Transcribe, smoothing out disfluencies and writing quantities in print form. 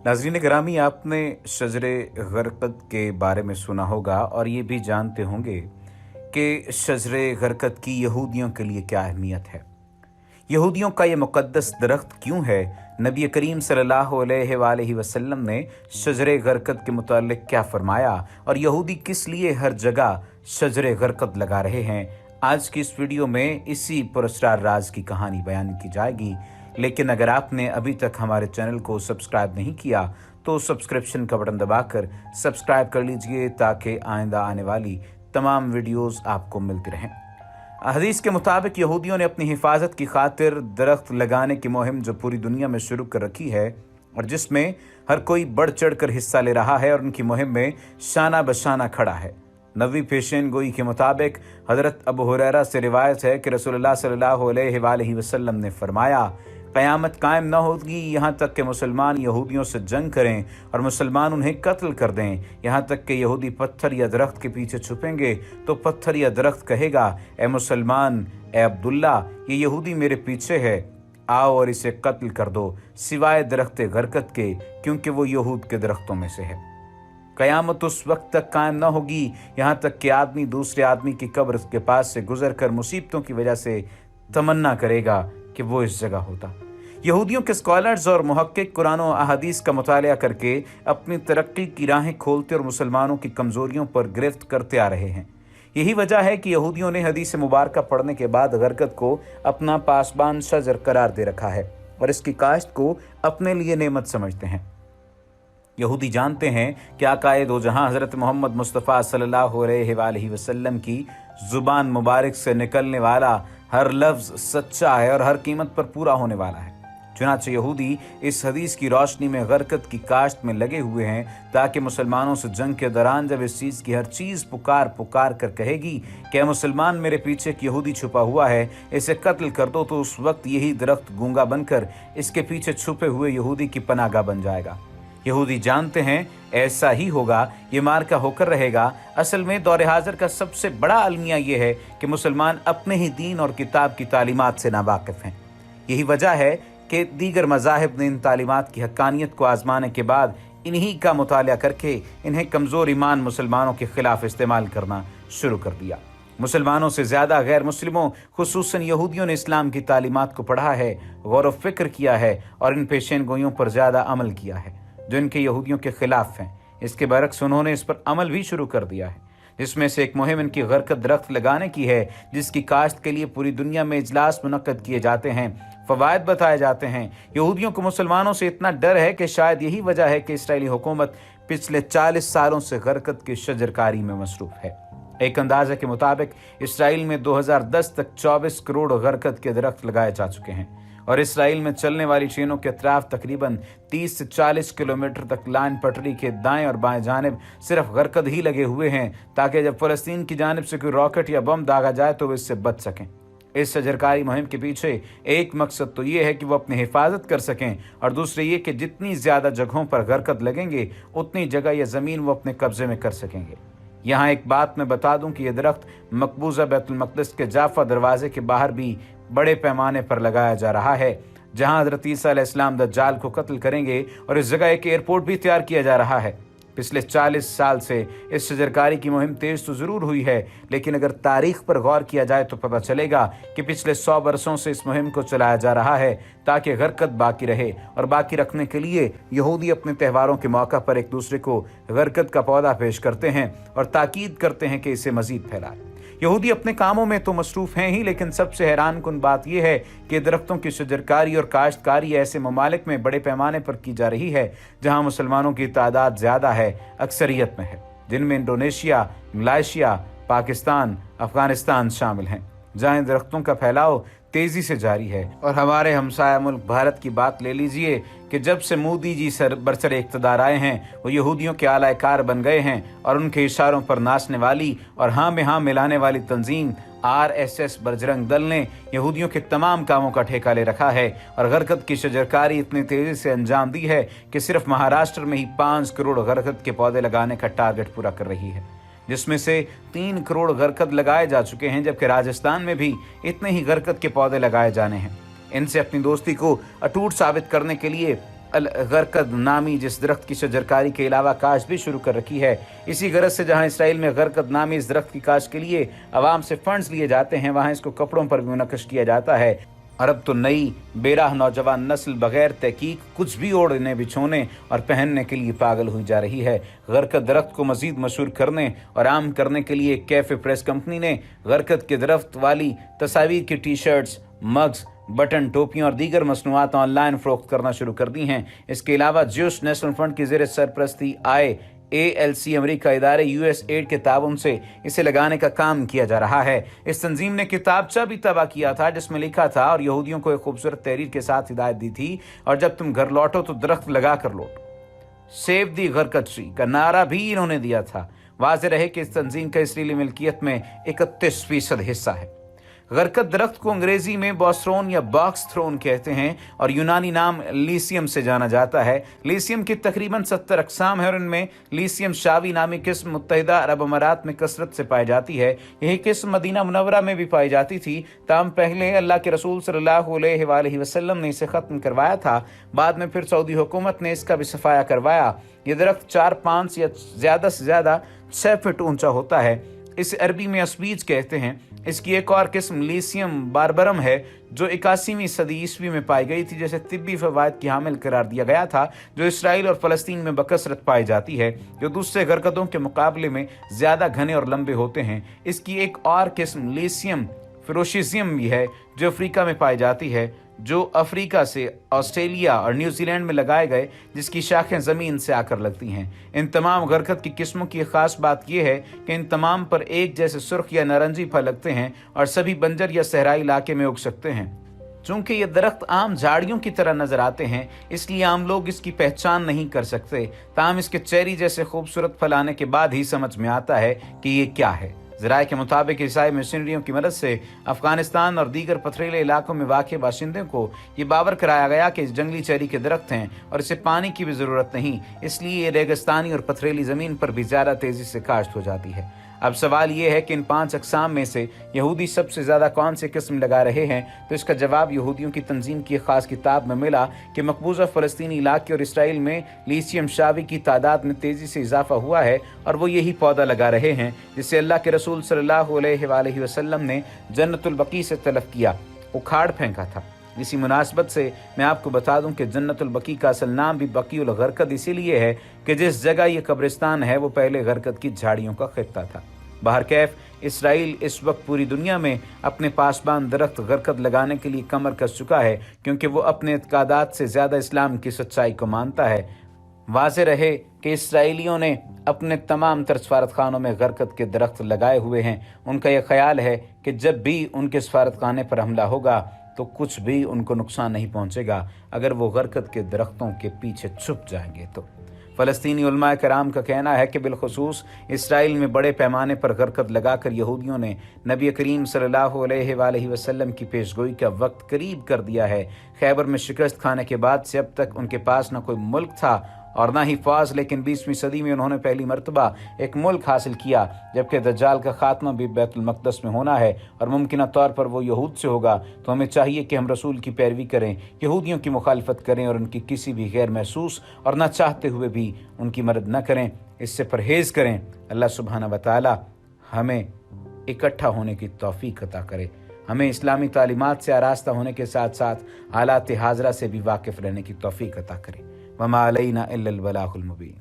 नाज़रीन गिरामी, आपने शजरे गरकद के बारे में सुना होगा और ये भी जानते होंगे कि शजरे गरकद की यहूदियों के लिए क्या अहमियत है। यहूदियों का ये मुक़द्दस दरख्त क्यों है, नबी करीम सल्लल्लाहु अलैहि वसल्लम ने शजरे गरकद के मुताल्लिक क्या फरमाया और यहूदी किस लिए हर जगह शजरे गरकद लगा रहे हैं। आज की इस वीडियो में इसी पुरस्कार राज की कहानी बयान की जाएगी। लेकिन अगर आपने अभी तक हमारे चैनल को सब्सक्राइब नहीं किया तो सब्सक्रिप्शन का बटन दबाकर सब्सक्राइब कर लीजिए ताकि आइंदा आने वाली तमाम वीडियोस आपको मिलती रहें। हदीस के मुताबिक यहूदियों ने अपनी हिफाजत की खातिर दरख्त लगाने की मुहिम जो पूरी दुनिया में शुरू कर रखी है और जिसमें हर कोई बढ़ चढ़ कर हिस्सा ले रहा है और उनकी मुहिम में शाना बशाना खड़ा है। नबी पेशेन गोई के मुताबिक हज़रत अबू हुरैरा से रिवायत है कि रसूलुल्लाह सल्लल्लाहु अलैहि वसल्लम ने फरमाया, क़यामत कायम न होगी यहाँ तक कि मुसलमान यहूदियों से जंग करें और मुसलमान उन्हें कत्ल कर दें। यहाँ तक कि यहूदी पत्थर या दरख्त के पीछे छुपेंगे तो पत्थर या दरख्त कहेगा, ए मुसलमान, ए अब्दुल्ला, ये यहूदी मेरे पीछे है, आओ और इसे कत्ल कर दो, सिवाय दरख्त गरकद के, क्योंकि वो यहूद के दरख्तों में से है। क़यामत उस वक्त तक कायम न होगी यहाँ तक कि आदमी दूसरे आदमी की कब्र के पास से गुजर कर मुसीबतों की वजह से तमन्ना करेगा कि वो इस जगह होता। यहूदियों के स्कॉलर्स और मुहक्किक कुरान और अहादीस का मुतालिया करके अपनी तरक्की की राहें खोलते और मुसलमानों की कमज़ोरियों पर गिरफ्त करते आ रहे हैं। यही वजह है कि यहूदियों ने हदीस मुबारका पढ़ने के बाद गरकद को अपना पासबान शजर करार दे रखा है और इसकी काश्त को अपने लिए नेमत समझते हैं। यहूदी जानते हैं कि आकाए दो जहां हज़रत मोहम्मद मुस्तफ़ा सल्लल्लाहु अलैहि वसल्लम की ज़ुबान मुबारक से निकलने वाला हर लफ्ज़ सच्चा है और हर कीमत पर पूरा होने वाला है। चुनांचे यहूदी इस हदीस की रोशनी में गरकद की काश्त में लगे हुए हैं ताकि मुसलमानों से जंग के दौरान जब इस चीज़ की हर चीज़ पुकार पुकार कर कहेगी कि मुसलमान मेरे पीछे एक यहूदी छुपा हुआ है, इसे कत्ल कर दो, तो उस वक्त यही दरख्त गूंगा बनकर इसके पीछे छुपे हुए यहूदी की पनाहगाह बन जाएगा। यहूदी जानते हैं ऐसा ही होगा, ये मार्का होकर रहेगा। असल में दौर हाज़िर का सबसे बड़ा अलमिया ये है कि मुसलमान अपने ही दीन और किताब की तालीमात से नावाकिफ़ हैं। यही वजह है कि दीगर मज़ाहिब ने इन तालीमात की हक्कानियत को आजमाने के बाद इन्हीं का मुतालिया करके इन्हें कमज़ोर ईमान मुसलमानों के ख़िलाफ़ इस्तेमाल करना शुरू कर दिया। मुसलमानों से ज़्यादा गैर मुस्लिमों खुसूसन यहूदियों ने इस्लाम की तालीमात को पढ़ा है, गौर व फ़िक्र किया है और इन पेशेन गोइयों पर ज़्यादा अमल किया है जो इनके यहूदियों के ख़िलाफ़ हैं। इसके बरक्स उन्होंने इस पर अमल भी शुरू कर दिया है, जिसमें से एक मुहिम इनकी गरकद दरख्त लगाने की है, जिसकी काश्त के लिए पूरी दुनिया में इजलास मुनक्कद किए जाते हैं, फ़वाइद बताए जाते हैं। यहूदियों को मुसलमानों से इतना डर है कि शायद यही वजह है कि इसराइली हुकूमत पिछले 40 सालों से गरकद की शजरकारी में मसरूफ़ है। एक अंदाज़े के मुताबिक इसराइल में 2010 तक 24 करोड़ गरकद के दरख्त लगाए जा चुके हैं और इसराइल में चलने वाली ट्रेनों के अतराफ तकरीबन 30 से 40 किलोमीटर तक लाइन पटरी के दाएं और बाएं जानिब सिर्फ गरकद ही लगे हुए हैं ताकि जब फ़लस्तीन की जानिब से कोई रॉकेट या बम दागा जाए तो वे इससे बच सकें। इस शजरकारी मुहिम के पीछे एक मकसद तो ये है कि वो अपनी हिफाजत कर सकें और दूसरे ये कि जितनी ज़्यादा जगहों पर गरकद लगेंगे उतनी जगह या ज़मीन वो अपने कब्ज़े में कर सकेंगे। यहाँ एक बात मैं बता दूँ कि यह दरख्त मकबूजा बैतुल मक़दिस के जाफा दरवाज़े के बाहर भी बड़े पैमाने पर लगाया जा रहा है, जहां हज़रत ईसा अलैहिस्सलाम दज्जाल को कत्ल करेंगे और इस जगह एक एयरपोर्ट भी तैयार किया जा रहा है। पिछले 40 साल से इस शजरकारी की मुहिम तेज़ तो ज़रूर हुई है, लेकिन अगर तारीख़ पर गौर किया जाए तो पता चलेगा कि पिछले 100 बरसों से इस मुहिम को चलाया जा रहा है ताकि गरकद बाकी रहे और बाकी रखने के लिए यहूदी अपने त्योहारों के मौका पर एक दूसरे को गरकद का पौधा पेश करते हैं और ताकीद करते हैं कि इसे मज़ीद फैलाए। यहूदी अपने कामों में तो मसरूफ़ हैं ही, लेकिन सबसे हैरान कुन बात यह है कि दरख्तों की शजरकारी और काश्तकारी ऐसे ममालिक में बड़े पैमाने पर की जा रही है जहां मुसलमानों की तादाद ज़्यादा है, अक्सरियत में है, जिनमें इंडोनेशिया, मलेशिया, पाकिस्तान, अफ़गानिस्तान शामिल हैं, जहां दरख्तों का फैलाव तेज़ी से जारी है। और हमारे हमसाया मुल्क भारत की बात ले लीजिए कि जब से मोदी जी बरसर इक़्तिदार आए हैं वो यहूदियों के आला कार बन गए हैं और उनके इशारों पर नाचने वाली और हाँ में हाँ मिलाने वाली तंजीम RSS बजरंग दल ने यहूदियों के तमाम कामों का ठेका ले रखा है और गरकद की शजरकारी इतनी तेज़ी से अंजाम दी है कि सिर्फ महाराष्ट्र में ही 5 करोड़ गरकद के पौधे लगाने का टारगेट पूरा कर रही है, जिसमें से 3 करोड़ गरकद लगाए जा चुके हैं, जबकि राजस्थान में भी इतने ही गरकद के पौधे लगाए जाने हैं। इनसे अपनी दोस्ती को अटूट साबित करने के लिए अल गरकद नामी जिस दरख्त की शजरकारी के अलावा काश्त भी शुरू कर रखी है। इसी गरज से जहां इसराइल में गरकद नामी इस दरख्त की काश्त के लिए अवाम से फंड्स लिए जाते हैं, वहां इसको कपड़ों पर भी मुनक्कश किया जाता है। और अब तो नई बेराह नौजवान नस्ल बगैर तहकीक कुछ भी ओढ़ने बिछोने और पहनने के लिए पागल हुई जा रही है। गरकद दरख्त को मजीद मशहूर करने और आम करने के लिए कैफे प्रेस कंपनी ने गरकद के दरख्त वाली तस्वीर की टी शर्ट्स, मग्स, बटन, टोपियां और दीगर मसनूआत ऑनलाइन फरोख्त करना शुरू कर दी हैं। इसके अलावा ज्यूश नेशनल फंड की ज़ेर सरपरस्ती ALC अमेरिका इदारे USAID के ताउन से इसे लगाने का काम किया जा रहा है। इस तंजीम ने किताबचा भी तबाह किया था जिसमें लिखा था और यहूदियों को एक खूबसूरत तहरीर के साथ हिदायत दी थी, और जब तुम घर लौटो तो दरख्त लगा कर लौटो। सेव दी गरकद ट्री का नारा भी इन्होंने दिया था। वाज़ेह रहे कि इस तंजीम का इसराइली मिल्कियत में 31% हिस्सा है। गरकद दरख्त को अंग्रेजी में बॉस्ट्रोन या बॉक्स थ्रोन कहते हैं और यूनानी नाम लीसियम से जाना जाता है। लीसियम की तकरीबन 70 अक़साम है और इनमें लीसियम शावी नामी किस्म मुत्तहिदा अरब अमारात में कसरत से पाई जाती है। यही किस्म मदीना मुनव्वरा में भी पाई जाती थी, ताहम पहले अल्लाह के रसूल सल्लल्लाहु अलैहि वसल्लम ने इसे ख़त्म करवाया था। बाद में फिर सऊदी हुकूमत ने इसका भी सफाया करवाया। ये दरख्त 4-5 या ज़्यादा से ज़्यादा 6 फीट ऊंचा होता है। इसे अरबी में अस्बीज कहते हैं। इसकी एक और किस्म लीसियम बारबरम है जो 81वीं सदी ईस्वी में पाई गई थी, जैसे तिब्बी फवायद की हामिल करार दिया गया था, जो इसराइल और फ़लस्तीन में बकसरत पाई जाती है, जो दूसरे गरकदों के मुकाबले में ज़्यादा घने और लंबे होते हैं। इसकी एक और किस्म लीसियम फिरोशिजियम भी है जो अफ्रीका में पाई जाती है, जो अफ्रीका से ऑस्ट्रेलिया और न्यूजीलैंड में लगाए गए, जिसकी शाखें ज़मीन से आकर लगती हैं। इन तमाम गरकद की किस्मों की ख़ास बात यह है कि इन तमाम पर एक जैसे सुर्ख या नारंगी फल लगते हैं और सभी बंजर या सहराई इलाके में उग सकते हैं। चूँकि ये दरख्त आम झाड़ियों की तरह नजर आते हैं, इसलिए आम लोग इसकी पहचान नहीं कर सकते। ताहम इसके चेरी जैसे खूबसूरत फल आने के बाद ही समझ में आता है कि ये क्या है। ज़राए के मुताबिक ईसाई मशीनरियों की मदद से अफगानिस्तान और दीगर पथरीले इलाकों में वाक़ बाशिंदों को ये बावर कराया गया कि इस जंगली चेरी के दरख्त हैं और इसे पानी की भी ज़रूरत नहीं, इसलिए ये रेगिस्तानी और पथरीली ज़मीन पर भी ज़्यादा तेज़ी से काश्त हो जाती है। अब सवाल ये है कि इन 5 अक़साम में से यहूदी सबसे ज़्यादा कौन से किस्म लगा रहे हैं, तो इसका जवाब यहूदियों की तंजीम की ख़ास किताब में मिला कि मकबूजा फ़लस्तीनी इलाके और इसराइल में लीसियम शावी की तादाद में तेज़ी से इजाफा हुआ है और वो यही पौधा लगा रहे हैं जिसे अल्लाह के रसूल सल्लल्लाहु अलैहि वसल्लम ने जन्नतुल बकी से तलब किया, उखाड़ फेंका था। इसी मुनासबत से मैं आपको बता दूं कि जन्नतुल बकी का असल नाम भी बकीउल गरकद इसीलिए है कि जिस जगह ये कब्रिस्तान है वो पहले गरकद की झाड़ियों का खित्ता था। बहरकैफ इसराइल इस वक्त पूरी दुनिया में अपने पासबान दरख्त गरकद लगाने के लिए कमर कस चुका है, क्योंकि वो अपने इत्कादात से ज़्यादा इस्लाम की सच्चाई को मानता है। वाज़ेह रहे कि इसराइलियों ने अपने तमाम तर सफारत खानों में गरकद के दरख्त लगाए हुए हैं। उनका यह ख्याल है कि जब भी उनके सफारत खाने पर हमला होगा तो कुछ भी उनको नुकसान नहीं पहुंचेगा अगर वो गरकद के दरख्तों के पीछे छुप जाएंगे। तो फ़लस्तीनी उलमाए कराम का कहना है कि बिलखुसूस इसराइल में बड़े पैमाने पर गरकद लगाकर यहूदियों ने नबी करीम सल्लल्लाहु अलैहि वसल्लम की पेशगोई का वक्त करीब कर दिया है। खैबर में शिकस्त खाने के बाद से अब तक उनके पास न कोई मुल्क था और ना ही फ़ौज, लेकिन 20वीं सदी में उन्होंने पहली मरतबा एक मुल्क हासिल किया, जबकि दज्जाल का खात्मा भी बैतुल मक़दस में होना है और मुमकिन तौर पर वो यहूद से होगा। तो हमें चाहिए कि हम रसूल की पैरवी करें, यहूदियों की मुखालफत करें और उनकी किसी भी गैर महसूस और ना चाहते हुए भी उनकी मदद न करें, इससे परहेज़ करें। अल्लाह सुब्हाना व तआला हमें इकट्ठा होने की तौफीक अता करे, हमें इस्लामी तालीमात से आरास्ता होने के साथ साथ हालात हाज़रा से भी वाकिफ़ रहने की तौफीक अता करे। वमा अलैना इल्लल बलागुल मुबीन।